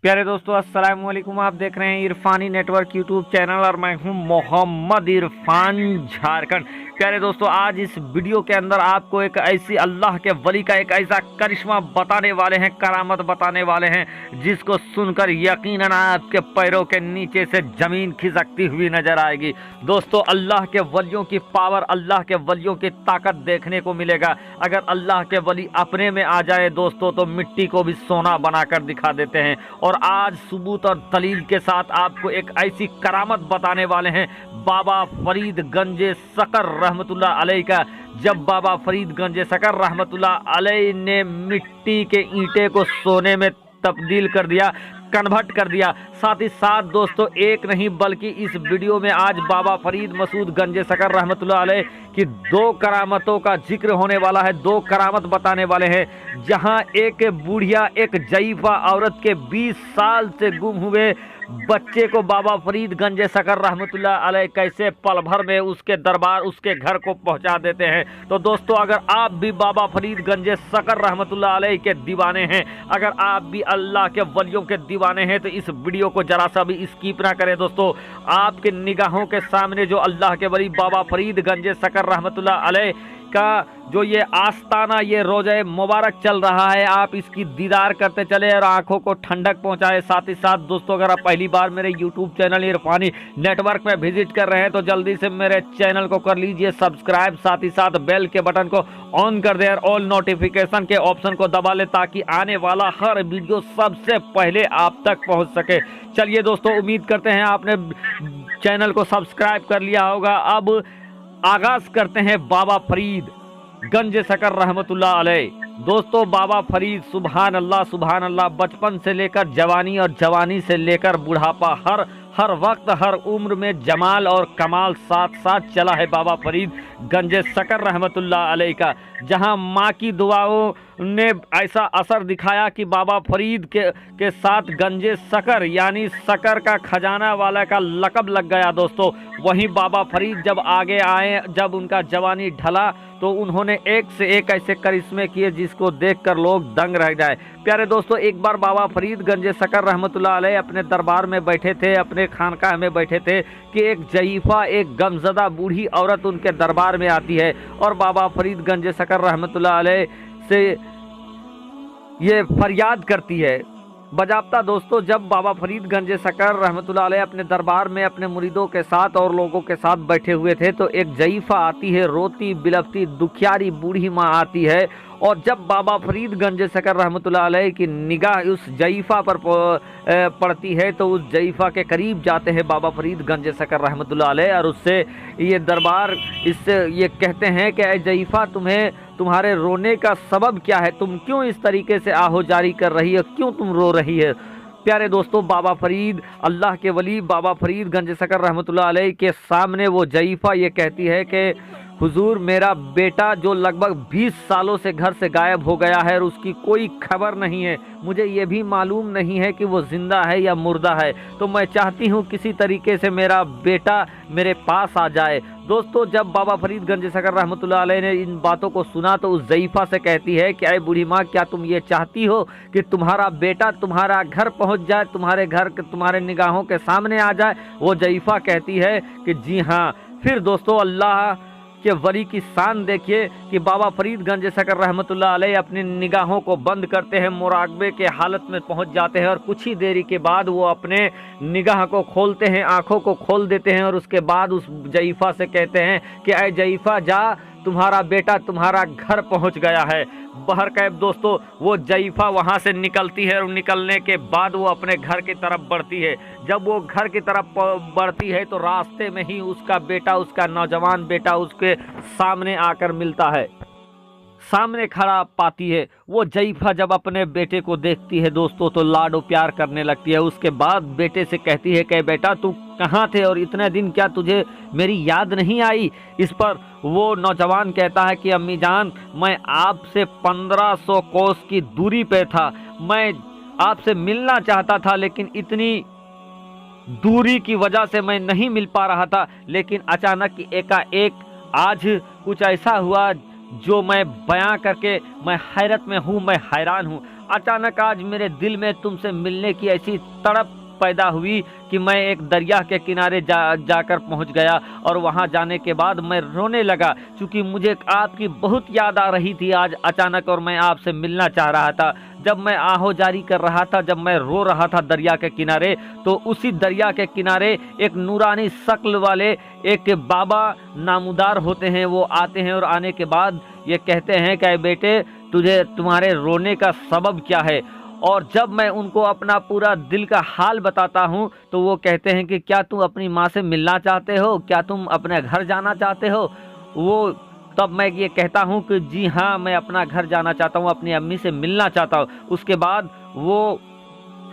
प्यारे दोस्तों अस्सलाम वालेकुम। आप देख रहे हैं इरफानी नेटवर्क यूट्यूब चैनल और मैं हूं मोहम्मद इरफान झारखंड। प्यारे दोस्तों आज इस वीडियो के अंदर आपको एक ऐसी अल्लाह के वली का एक ऐसा करिश्मा बताने वाले हैं, करामत बताने वाले हैं, जिसको सुनकर यकीनन आपके पैरों के नीचे से जमीन खिसकती हुई नजर आएगी। दोस्तों अल्लाह के वलियों की पावर, अल्लाह के वलियों की ताकत देखने को मिलेगा। अगर अल्लाह के वली अपने में आ जाए दोस्तों तो मिट्टी को भी सोना बनाकर दिखा देते हैं। और आज सबूत और दलील के साथ आपको एक ऐसी करामत बताने वाले हैं बाबा फरीद गंजे सकर रहमतुल्लाह अलैह का। जब बाबा फरीद गंजे सकर रहमतुल्लाह अलैह ने मिट्टी के ईंटे को सोने में तब्दील कर दिया, कन्वर्ट कर दिया। साथ ही साथ दोस्तों एक नहीं बल्कि इस वीडियो में आज बाबा फरीद मसूद गंजे सकर रहमतुल्लाह अलैह की दो करामतों का जिक्र होने वाला है। दो करामत बताने वाले हैं, जहां एक बुढ़िया, एक जईफा औरत के 20 साल से गुम हुए बच्चे को बाबा फरीद गंजे सकर रहमतुल्लाह अलैह कैसे पल भर में उसके दरबार, उसके घर को पहुंचा देते हैं। तो दोस्तों अगर आप भी बाबा फरीद गंजे सकर रहमतुल्लाह अलैह के दीवाने हैं, अगर आप भी अल्लाह के वलियों के दीवाने हैं, तो इस वीडियो को जरा सा भी स्किप ना करें। दोस्तों आपके निगाहों के सामने जो अल्लाह के वली बाबा फरीद गंजे सकर रहमतुल्लाह अलैह का जो ये आस्ताना, ये रोज़े मुबारक चल रहा है, आप इसकी दीदार करते चले और आंखों को ठंडक पहुंचाए। साथ ही साथ दोस्तों अगर आप पहली बार मेरे यूट्यूब चैनल इरफानी नेटवर्क में विजिट कर रहे हैं तो जल्दी से मेरे चैनल को कर लीजिए सब्सक्राइब। साथ ही साथ बेल के बटन को ऑन कर दे और ऑल नोटिफिकेशन के ऑप्शन को दबा ले, ताकि आने वाला हर वीडियो सबसे पहले आप तक पहुँच सके। चलिए दोस्तों उम्मीद करते हैं आपने चैनल को सब्सक्राइब कर लिया होगा। अब आगाज करते हैं बाबा फरीद गंजे सकर रहमतुल्लाह अलैह। दोस्तों बाबा फरीद सुभान अल्लाह, बचपन से लेकर जवानी और जवानी से लेकर बुढ़ापा, हर वक्त हर उम्र में जमाल और कमाल साथ साथ चला है बाबा फरीद गंजे सकर रहमतुल्लाह अलैह का। जहां माँ की दुआओं ने ऐसा असर दिखाया कि बाबा फरीद के साथ गंजे सकर यानी सकर का खजाना वाला का लक़ब लग गया दोस्तों। वहीं बाबा फरीद जब आगे आए, जब उनका जवानी ढला तो उन्होंने एक से एक ऐसे करिश्मे किए जिसको देखकर लोग दंग रह जाए। प्यारे दोस्तों एक बार बाबा फरीद गंजे सकर रहमतुल्लाह अलैह अपने दरबार में बैठे थे, अपने खानकाह में बैठे थे कि एक जईफा, एक गमज़दा बूढ़ी औरत उनके दरबार में आती है और बाबा फरीद गंजे सकर रहमतुल्लाह अलैह से ये फरियाद करती है। बजाब्ता दोस्तों जब बाबा फरीद गंजे सकर रहमतुल्लाह अलैह अपने दरबार में अपने मुरीदों के साथ और लोगों के साथ बैठे हुए थे तो एक जईफा आती है, रोती बिलखती दुखियारी बूढ़ी माँ आती है। और जब बाबा फरीद गंजे सकर रहमतुल्लाह अलैह की निगाह उस जईफा पर पड़ती है तो उस जईफा के करीब जाते हैं बाबा फरीद गंजे सकर रहमतुल्लाह अलैह और उससे ये दरबार इससे ये कहते हैं कि ऐ जईफा तुम्हारे रोने का सबब क्या है, तुम क्यों इस तरीके से आहो जारी कर रही है, क्यों तुम रो रही है। प्यारे दोस्तों बाबा फरीद, अल्लाह के वली बाबा फरीद गंजे सकर रहमतुल्लाह अलैह के सामने वो जईफा ये कहती है कि हुजूर मेरा बेटा जो लगभग 20 सालों से घर से गायब हो गया है और उसकी कोई खबर नहीं है, मुझे ये भी मालूम नहीं है कि वो जिंदा है या मुर्दा है, तो मैं चाहती हूँ किसी तरीके से मेरा बेटा मेरे पास आ जाए। दोस्तों जब बाबा फरीद गंजे सकर रहमतुल्लाह अलैह ने इन बातों को सुना तो उस जईफा से कहती है कि अरे बूढ़ी माँ क्या तुम ये चाहती हो कि तुम्हारा बेटा तुम्हारा घर पहुँच जाए, तुम्हारे घर तुम्हारे निगाहों के सामने आ जाए। वो जईफा कहती है कि जी हाँ। फिर दोस्तों अल्लाह के वली की शान देखिए कि बाबा फरीद गंजे सकर रहमतुल्लाह अलैह अपनी निगाहों को बंद करते हैं, मुराकबे के हालत में पहुंच जाते हैं और कुछ ही देरी के बाद वो अपने निगाह को खोलते हैं, आंखों को खोल देते हैं और उसके बाद उस जईफा से कहते हैं कि ऐ जईफा जा, तुम्हारा बेटा तुम्हारा घर पहुंच गया है। बहरकैफ दोस्तों वो जईफा वहां से निकलती है और निकलने के बाद वो अपने घर की तरफ बढ़ती है। जब वो घर की तरफ बढ़ती है तो रास्ते में ही उसका बेटा, उसका नौजवान बेटा उसके सामने आकर मिलता है, सामने खड़ा पाती है। वो जईफा जब अपने बेटे को देखती है दोस्तों तो लाडो प्यार करने लगती है। उसके बाद बेटे से कहती है कि बेटा तू कहाँ थे और इतने दिन क्या तुझे मेरी याद नहीं आई। इस पर वो नौजवान कहता है कि अम्मी जान मैं आपसे 1500 कोस की दूरी पे था, मैं आपसे मिलना चाहता था लेकिन इतनी दूरी की वजह से मैं नहीं मिल पा रहा था, लेकिन अचानक एकाएक आज कुछ ऐसा हुआ जो मैं बयां करके मैं हैरत में हूँ, मैं हैरान हूँ। अचानक आज मेरे दिल में तुमसे मिलने की ऐसी तड़प पैदा हुई कि मैं एक दरिया के किनारे जाकर पहुंच गया और वहां जाने के बाद मैं रोने लगा, क्योंकि मुझे आपकी बहुत याद आ रही थी आज अचानक, और मैं आपसे मिलना चाह रहा था। जब मैं आहो जारी कर रहा था, जब मैं रो रहा था दरिया के किनारे, तो उसी दरिया के किनारे एक नूरानी शक्ल वाले एक बाबा नामदार होते हैं, वो आते हैं और आने के बाद ये कहते हैं कि बेटे तुझे तुम्हारे रोने का सबब क्या है। और जब मैं उनको अपना पूरा दिल का हाल बताता हूँ तो वो कहते हैं कि क्या तुम अपनी माँ से मिलना चाहते हो, क्या तुम अपने घर जाना चाहते हो। वो तब मैं ये कहता हूँ कि जी हाँ, मैं अपना घर जाना चाहता हूँ, अपनी अम्मी से मिलना चाहता हूँ। उसके बाद वो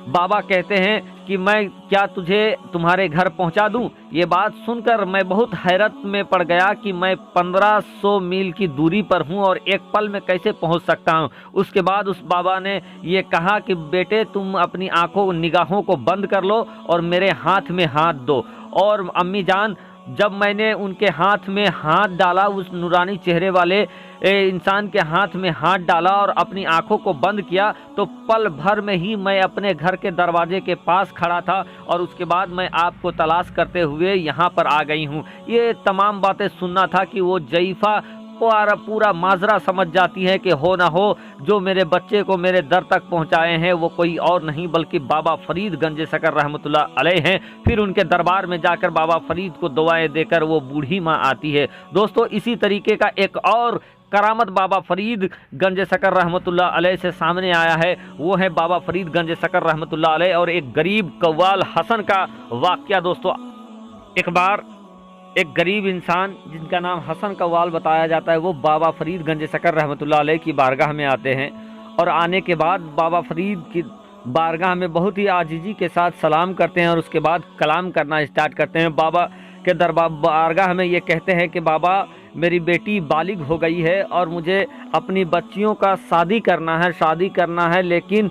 बाबा कहते हैं कि मैं क्या तुझे तुम्हारे घर पहुंचा दूं। ये बात सुनकर मैं बहुत हैरत में पड़ गया कि मैं 1500 मील की दूरी पर हूं और एक पल में कैसे पहुंच सकता हूं। उसके बाद उस बाबा ने ये कहा कि बेटे तुम अपनी आंखों निगाहों को बंद कर लो और मेरे हाथ में हाथ दो। और अम्मी जान, जब मैंने उनके हाथ में हाथ डाला, उस नूरानी चेहरे वाले इंसान के हाथ में हाथ डाला और अपनी आंखों को बंद किया, तो पल भर में ही मैं अपने घर के दरवाजे के पास खड़ा था और उसके बाद मैं आपको तलाश करते हुए यहाँ पर आ गई हूँ। ये तमाम बातें सुनना था कि वो जईफा पूरा माजरा समझ जाती है कि हो ना हो जो मेरे बच्चे को मेरे दर तक पहुंचाए हैं वो कोई और नहीं बल्कि बाबा फरीद गंज शकर रहमतुल्लाह अलैह हैं। फिर उनके दरबार में जाकर बाबा फरीद को दुआएं देकर वो बूढ़ी माँ आती है। दोस्तों, इसी तरीके का एक और करामत बाबा फरीद गंज शकर रहमतुल्लाह अलैह से सामने आया है। वो है बाबा फरीद गंज शकर रहमतुल्लाह अलैह और एक गरीब कव्वाल हसन का वाकया। दोस्तों, एक बार एक गरीब इंसान जिनका नाम हसन कव्वाल बताया जाता है, वो बाबा फरीद गंज शकर रहमतुल्लाह अलैह की बारगाह में आते हैं और आने के बाद बाबा फरीद की बारगाह में बहुत ही आजीजी के साथ सलाम करते हैं और उसके बाद कलाम करना स्टार्ट करते हैं। बाबा के दरबार बारगाह में ये कहते हैं कि बाबा मेरी बेटी बालिग हो गई है और मुझे अपनी बच्चियों का शादी करना है, लेकिन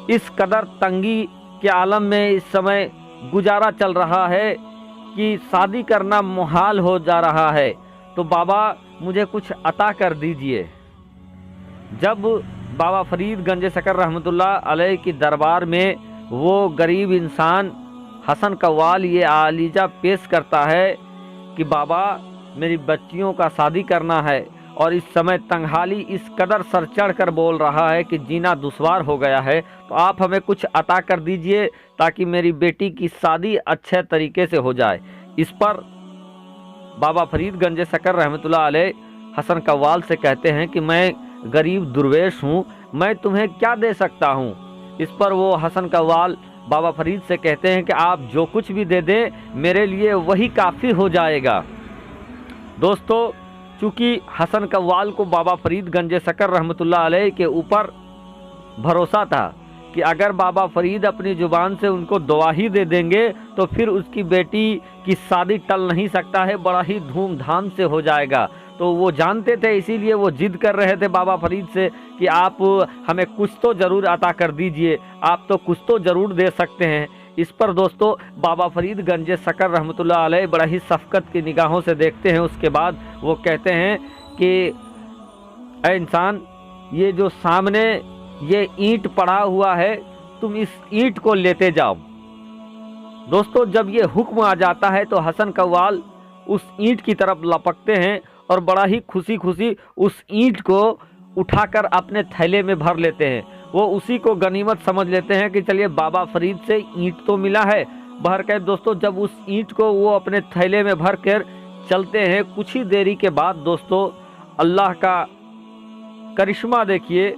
इस कदर तंगी के आलम में इस समय गुजारा चल रहा है कि शादी करना मुहाल हो जा रहा है, तो बाबा मुझे कुछ अता कर दीजिए। जब बाबा फरीद गंज शकर रहमतुल्लाह अलैह की दरबार में वो गरीब इंसान हसन कव्वाल ये आलीजा पेश करता है कि बाबा मेरी बच्चियों का शादी करना है और इस समय तंगहाली इस कदर सर चढ़ कर बोल रहा है कि जीना दुश्वार हो गया है, तो आप हमें कुछ अता कर दीजिए ताकि मेरी बेटी की शादी अच्छे तरीके से हो जाए। इस पर बाबा फरीद गंज शकर रहमतुल्लाह अलैह हसन कव्वाल से कहते हैं कि मैं गरीब दुर्वेश हूँ, मैं तुम्हें क्या दे सकता हूँ। इस पर वो हसन कव्वाल बाबा फरीद से कहते हैं कि आप जो कुछ भी दे दें मेरे लिए वही काफ़ी हो जाएगा। दोस्तों, चूँकि हसन कव्वाल को बाबा फरीद गंज शकर रहमतुल्लाह अलैह के ऊपर भरोसा था कि अगर बाबा फरीद अपनी ज़ुबान से उनको दुआ ही दे देंगे तो फिर उसकी बेटी की शादी टल नहीं सकता है, बड़ा ही धूमधाम से हो जाएगा। तो वो जानते थे, इसीलिए वो जिद कर रहे थे बाबा फरीद से कि आप हमें कुछ तो ज़रूर अता कर दीजिए, आप तो कुछ तो ज़रूर दे सकते हैं। इस पर दोस्तों बाबा फरीद गंज शकर रहमतुल्लाह अलैह बड़ा ही शफ़क़त की निगाहों से देखते हैं। उसके बाद वो कहते हैं कि ऐ इंसान, ये जो सामने ये ईंट पड़ा हुआ है, तुम इस ईंट को लेते जाओ। दोस्तों, जब ये हुक्म आ जाता है तो हसन कव्वाल उस ईंट की तरफ लपकते हैं और बड़ा ही खुशी खुशी उस ईंट को उठाकर अपने थैले में भर लेते हैं। वो उसी को गनीमत समझ लेते हैं कि चलिए बाबा फरीद से ईंट तो मिला है। बहरकैफ दोस्तों, जब उस ईंट को वो अपने थैले में भर कर चलते हैं, कुछ ही देरी के बाद दोस्तों अल्लाह का करिश्मा देखिए,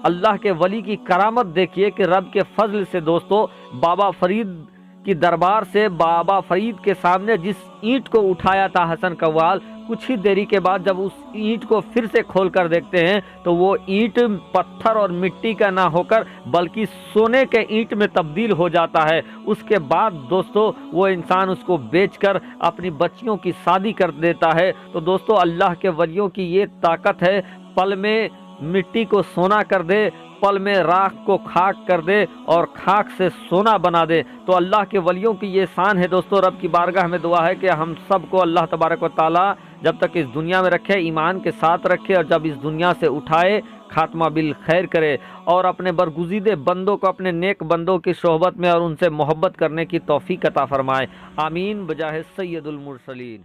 अल्लाह के वली की करामत देखिए कि रब के फजल से दोस्तों बाबा फरीद की दरबार से बाबा फरीद के सामने जिस ईंट को उठाया था हसन कव्वाल, कुछ ही देरी के बाद जब उस ईंट को फिर से खोल कर देखते हैं तो वो ईंट पत्थर और मिट्टी का ना होकर बल्कि सोने के ईंट में तब्दील हो जाता है। उसके बाद दोस्तों वो इंसान उसको बेचकर अपनी बच्चियों की शादी कर देता है। तो दोस्तों अल्लाह के वलियों की ये ताकत है, पल में मिट्टी को सोना कर दे, पल में राख को खाक कर दे और खाक से सोना बना दे। तो अल्लाह के वलियों की ये शान है दोस्तों। रब की बारगाह में दुआ है कि हम सबको अल्लाह तबारक व तआला जब तक इस दुनिया में रखे, ईमान के साथ रखे और जब इस दुनिया से उठाए खात्मा बिल खैर करे और अपने बरगुज़ीदे बंदों को अपने नेक बंदों की सोहबत में और उनसे मोहब्बत करने की तौफीक अता फरमाए। आमीन बजाहे सैयदुल मुरसलीन।